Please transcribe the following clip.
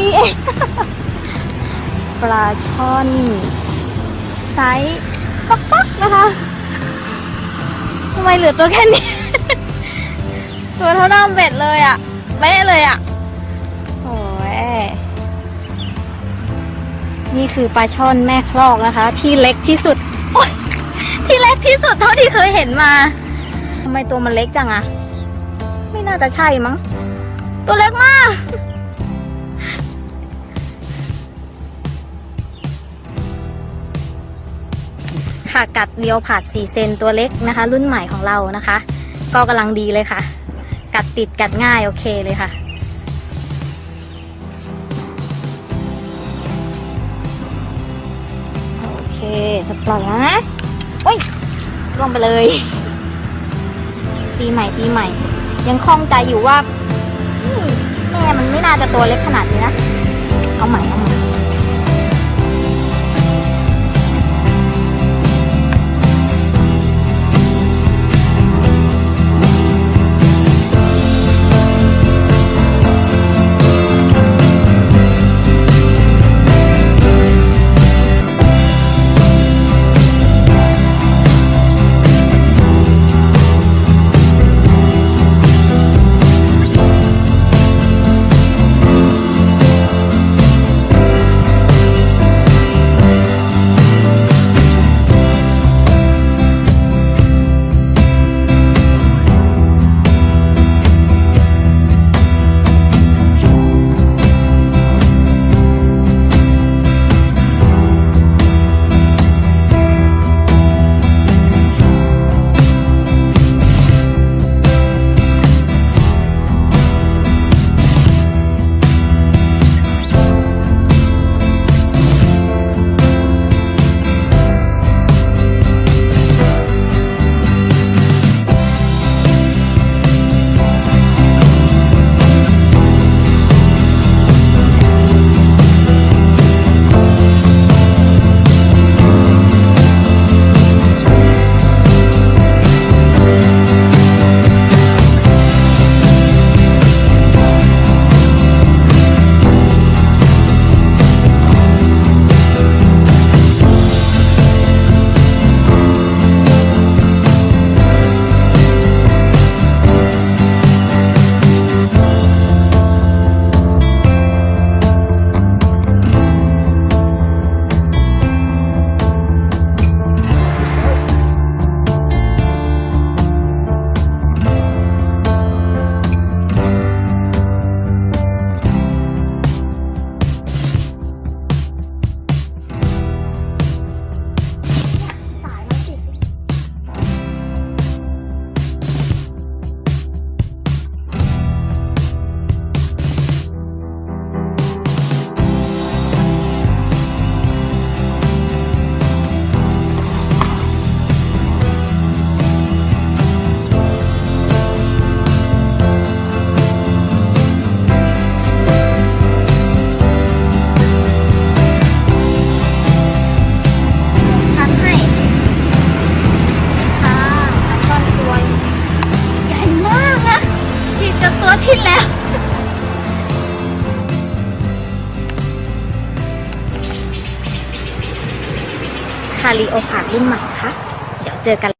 นี้เอง ปลาช่อนไซส์ปักๆนะคะทำไมเหลือตัวแค่นี้ ตัวเท่าน้ำเบ็ดเลยอ่ะเป๊ะเลยอ่ะโอ้ยนี่คือปลาช่อนแม่คลอกนะคะที่เล็กที่สุดโอ้ยที่เล็กที่สุดเท่าที่เคยเห็นมาทำไมตัวมันเล็กจังอะไม่น่าจะใช่มั้งตัวเล็กมากค่ะกัดเลียวผาด4 เซนตัวเล็กนะคะรุ่นใหม่ของเรานะคะก็กำลังดีเลยค่ะกัดติดกัดง่ายโอเคเลยค่ะโอเคจะปล่อยแล้วนะโอ้ยลงไปเลยตีใหม่ยังคล่องใจอยู่ว่าแม่มันไม่น่าจะตัวเล็กขนาดนี้นะเอาใหม่ที่แล้วคาริโอพาร์รุ่นใหม่ค่ะเดี๋ยวเจอกัน